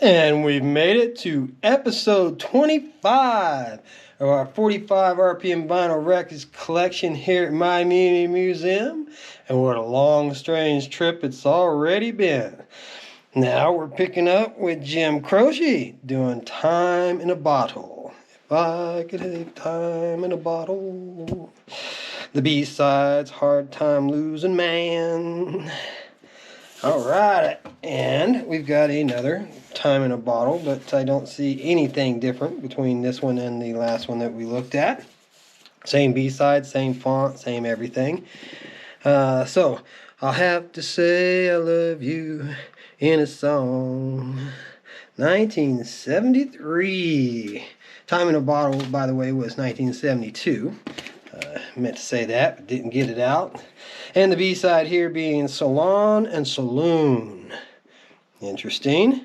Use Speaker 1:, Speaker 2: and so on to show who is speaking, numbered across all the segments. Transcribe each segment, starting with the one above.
Speaker 1: And we've made it to episode 25 of our 45 RPM vinyl records collection here at my Mini Museum. And what a long, strange trip it's already been. Now we're picking up with Jim Croce doing Time in a Bottle. If I could have time in a bottle. The B-sides, Hard Time Losing Man. Alright, and we've got another Time in a Bottle, but I don't see anything different between this one and the last one that we looked at. Same B-side, same font, same everything. So, I'll have to say I love you in a song. 1973. Time in a Bottle, by the way, was 1972. Meant to say that, but didn't get it out. And the B-side here being Salon and Saloon. Interesting.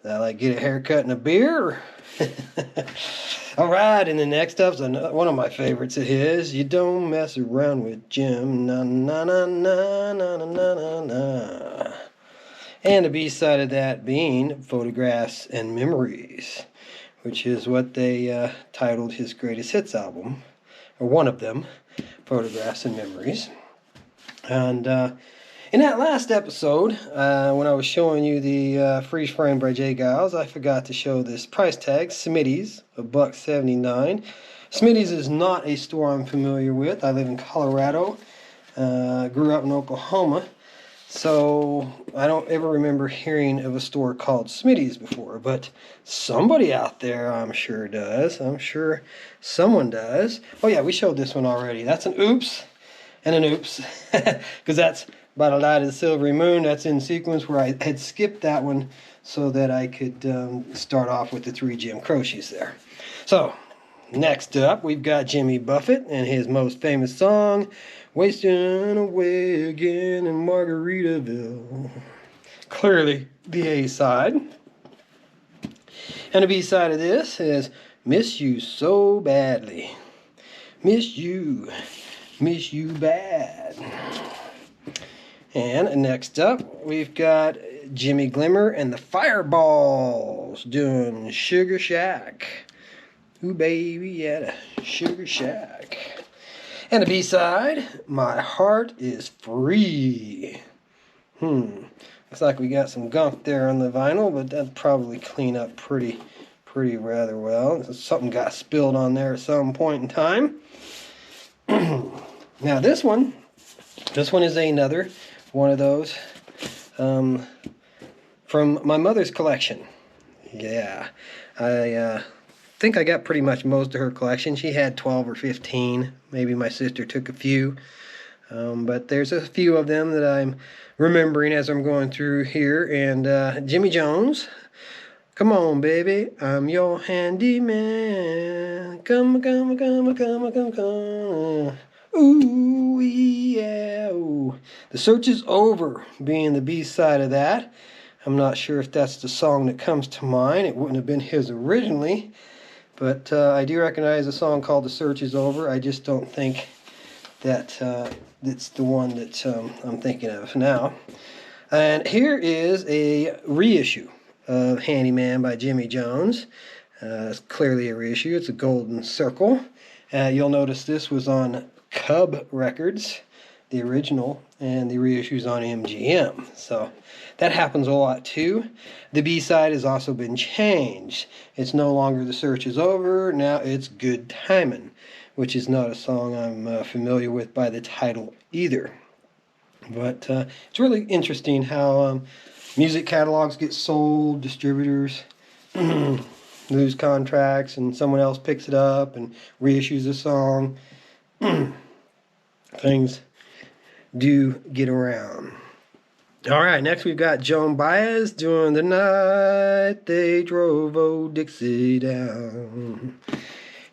Speaker 1: I like get a haircut and a beer. Alright, and the next up's one of my favorites of his. You don't mess around with Jim. Na na na na na na na na. And the B-side of that being Photographs and Memories, which is what they titled his greatest hits album, or one of them, Photographs and Memories. And in that last episode, when I was showing you the freeze frame by J. Giles, I forgot to show this price tag, Smitty's, $1.79. Smitty's is not a store I'm familiar with. I live in Colorado, grew up in Oklahoma, so I don't ever remember hearing of a store called Smitty's before, but somebody out there I'm sure does. I'm sure someone does. Oh yeah, we showed this one already. That's an oops and an oops, because that's By the Light of the Silvery Moon. That's in sequence where I had skipped that one so that I could start off with the three Jim Croce's there. So, next up, we've got Jimmy Buffett and his most famous song, Wasting Away Again in Margaritaville. Clearly the A-side. And the B-side of this is Miss You So Badly. Miss you bad. And next up, we've got Jimmy Glimmer and the Fireballs doing Sugar Shack. Ooh, baby, yeah, the Sugar Shack. And the B-side, My Heart Is Free. Looks like we got some gunk there on the vinyl, but that'd probably clean up pretty rather well. Something got spilled on there at some point in time. Now this one is another one of those from my mother's collection. Yeah, I think I got pretty much most of her collection. She had 12 or 15. Maybe my sister took a few. But there's a few of them that I'm remembering as I'm going through here. And Jimmy Jones, come on, baby, I'm your handyman. Come. Ooh, yeah. Ooh. The Search Is Over being the B-side of that. I'm not sure if that's the song that comes to mind. It wouldn't have been his originally. But I do recognize a song called The Search Is Over. I just don't think that it's the one that I'm thinking of now. And here is a reissue of Handyman by Jimmy Jones. It's clearly a reissue. It's a golden circle. You'll notice this was on Cub Records, the original, and the reissues on MGM. So that happens a lot too. The B-side has also been changed. It's no longer The Search Is Over. Now it's Good Timin', which is not a song I'm familiar with by the title either. But it's really interesting how music catalogs get sold, distributors lose contracts, and someone else picks it up and reissues a song. Things do get around. Alright, next we've got Joan Baez doing The Night They Drove Old Dixie Down.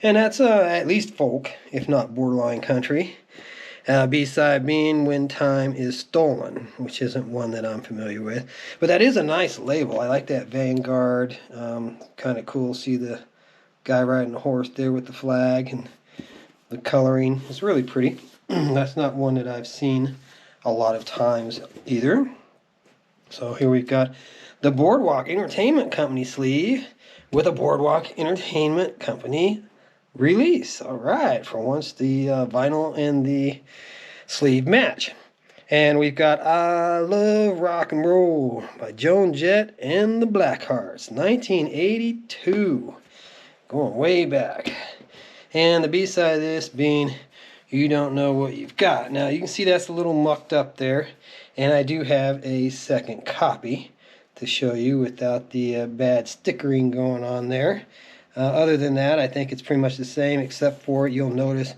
Speaker 1: And that's at least folk, if not borderline country. B-side being When Time Is Stolen, which isn't one that I'm familiar with. But that is a nice label. I like that Vanguard. Kind of cool. See the guy riding a horse there with the flag and the coloring. It's really pretty. That's not one that I've seen a lot of times either. So here we've got the Boardwalk Entertainment Company sleeve with a Boardwalk Entertainment Company release. All right, for once the vinyl and the sleeve match. And we've got I Love Rock and Roll by Joan Jett and the Blackhearts, 1982. Going way back. And the B-side of this being You Don't Know What You've Got. Now, you can see that's a little mucked up there. And I do have a second copy to show you without the bad stickering going on there. Other than that, I think it's pretty much the same, except for you'll notice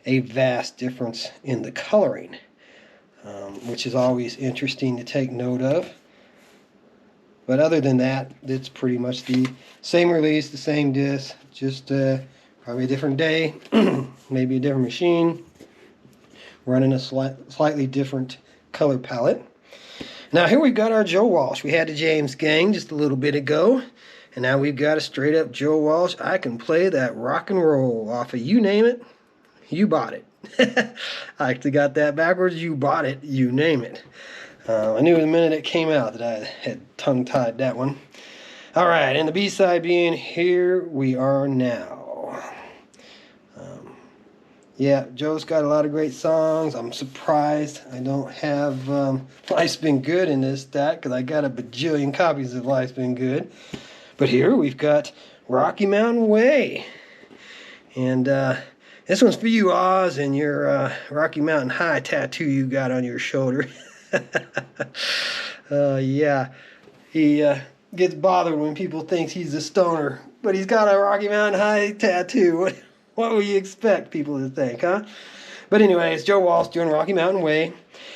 Speaker 1: a vast difference in the coloring, which is always interesting to take note of. But other than that, it's pretty much the same release, the same disc, just probably a different day, maybe a different machine, running a slightly different color palette. Now here we've got our Joe Walsh. We had the James Gang just a little bit ago, and now we've got a straight up Joe Walsh. I Can Play That Rock and Roll off of You Name It, You Bought It. I actually got that backwards. You bought it, you name it. I knew the minute it came out that I had tongue-tied that one. All right, and the B-side being Here We Are Now. Yeah, Joe's got a lot of great songs. I'm surprised I don't have Life's Been Good in this stack, because I got a bajillion copies of Life's Been Good. But here we've got Rocky Mountain Way. And this one's for you, Oz, and your Rocky Mountain High tattoo you got on your shoulder. Yeah, he gets bothered when people think he's a stoner, but he's got a Rocky Mountain High tattoo. What will you expect people to think, huh? But anyway, it's Joe Walsh doing Rocky Mountain Way.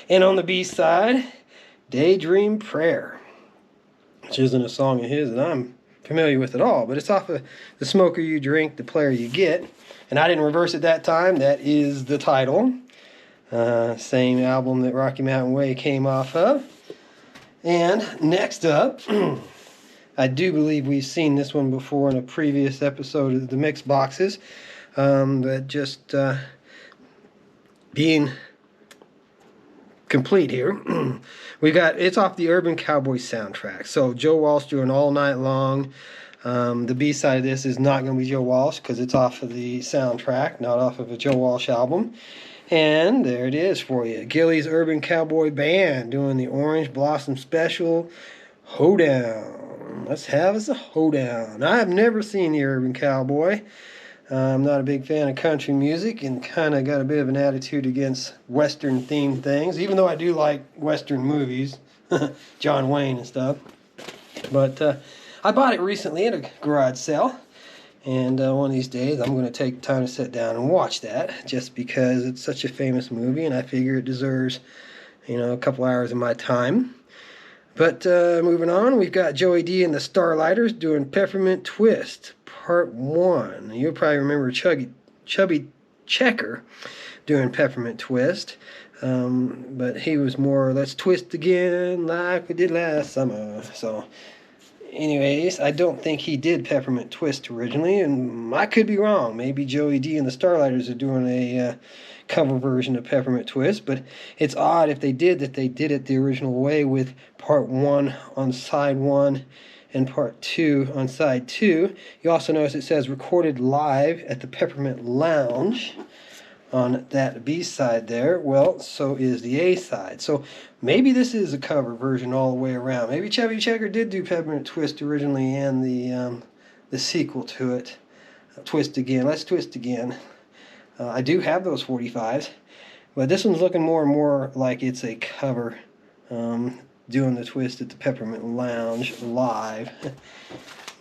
Speaker 1: And on the B-side, Daydream Prayer, which isn't a song of his that I'm familiar with at all, but it's off of The Smoker You Drink, The Player You Get. And I didn't reverse it that time. That is the title. Same album that Rocky Mountain Way came off of. And next up, I do believe we've seen this one before in a previous episode of the Mix Boxes. But just being complete here, it's off the Urban Cowboy soundtrack. So Joe Walsh doing All Night Long. The B-side of this is not going to be Joe Walsh because it's off of the soundtrack, not off of a Joe Walsh album. And there it is for you. Gilley's Urban Cowboy Band doing the Orange Blossom Special Hoedown. Let's have us a hoedown. I have never seen the Urban Cowboy. I'm not a big fan of country music and kind of got a bit of an attitude against Western-themed things, even though I do like Western movies, John Wayne and stuff. But I bought it recently at a garage sale, and one of these days I'm going to take time to sit down and watch that, just because it's such a famous movie, and I figure it deserves, a couple hours of my time. But moving on, we've got Joey D and the Starlighters doing Peppermint Twist, Part 1. You'll probably remember Chubby Checker doing Peppermint Twist. But he was more, let's twist again like we did last summer. So, anyways, I don't think he did Peppermint Twist originally, and I could be wrong. Maybe Joey D and the Starlighters are doing a cover version of Peppermint Twist, but it's odd if they did it the original way with Part 1 on side 1 and Part 2 on side 2. You also notice it says recorded live at the Peppermint Lounge on that B-side there. Well, so is the A-side. So maybe this is a cover version all the way around. Maybe Chubby Checker did do Peppermint Twist originally and the sequel to it, Twist Again. Let's Twist Again. I do have those 45s, but this one's looking more and more like it's a cover, doing the twist at the Peppermint Lounge live.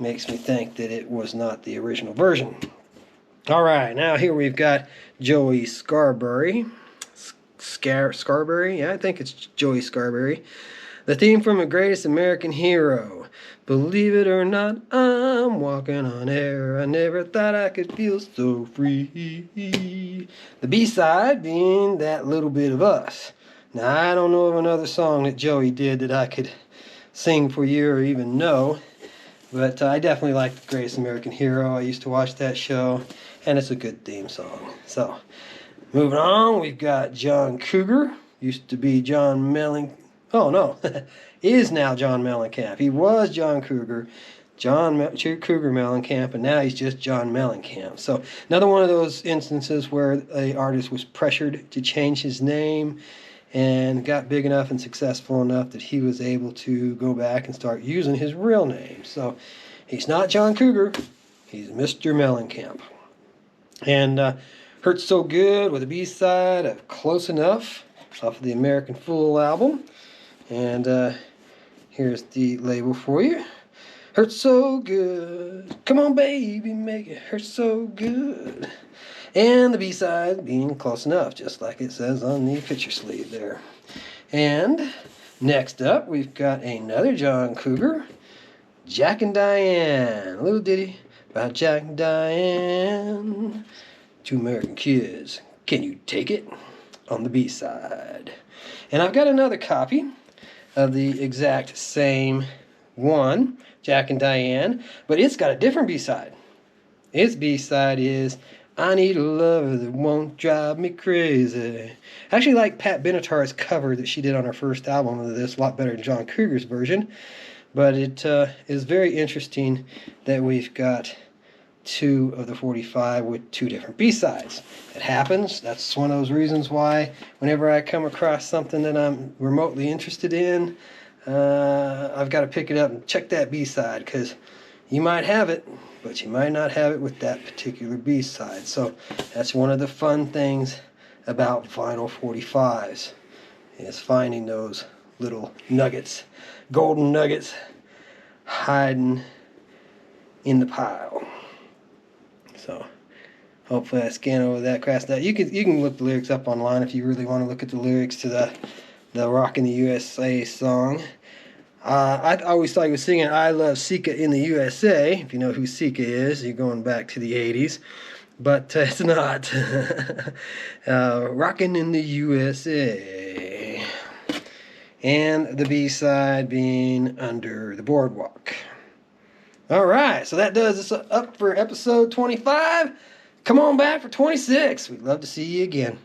Speaker 1: Makes me think that it was not the original version. All right, now here we've got Joey Scarberry. Scarberry? Yeah, I think it's Joey Scarberry. The theme from The Greatest American Hero. Believe it or not, I'm walking on air. I never thought I could feel so free. The B-side being That Little Bit of Us. Now, I don't know of another song that Joey did that I could sing for you or even know, but I definitely like The Greatest American Hero. I used to watch that show, and it's a good theme song. So, moving on, we've got John Cougar. Used to be John Melling. Oh, no. is now John Mellencamp. He was John Cougar, Cougar Mellencamp, and now he's just John Mellencamp. So another one of those instances where the artist was pressured to change his name and got big enough and successful enough that he was able to go back and start using his real name. So he's not John Cougar, he's Mr. Mellencamp. And Hurts So Good with a B-side of Close Enough off of the American Fool album. And here's the label for you. Hurts so good, come on baby, make it hurt so good. And the B-side being Close Enough, just like it says on the picture sleeve there. And next up, we've got another John Cougar, Jack and Diane. A little ditty about Jack and Diane. Two American kids, can you take it? On the B-side. And I've got another copy of the exact same one, Jack and Diane, but it's got a different B-side. Its B-side is I Need a Lover That Won't Drive Me Crazy. I actually like Pat Benatar's cover that she did on her first album of this, a lot better than John Cougar's version. But it is very interesting that we've got two of the 45 with two different B-sides. It happens. That's one of those reasons why whenever I come across something that I'm remotely interested in, I've got to pick it up and check that B-side, because you might have it, but you might not have it with that particular B-side. So that's one of the fun things about vinyl 45s, is finding those little nuggets, golden nuggets, hiding in the pile. So hopefully I scan over that, cross that. You can look the lyrics up online if you really want to look at the lyrics to the Rockin' the USA song. I always thought he was singing I Love Sika in the USA. If you know who Sika is, you're going back to the 80s. But it's not. Rockin' in the USA. And the B-side being Under the Boardwalk. Alright, so that does us up for episode 25. Come on back for 26. We'd love to see you again.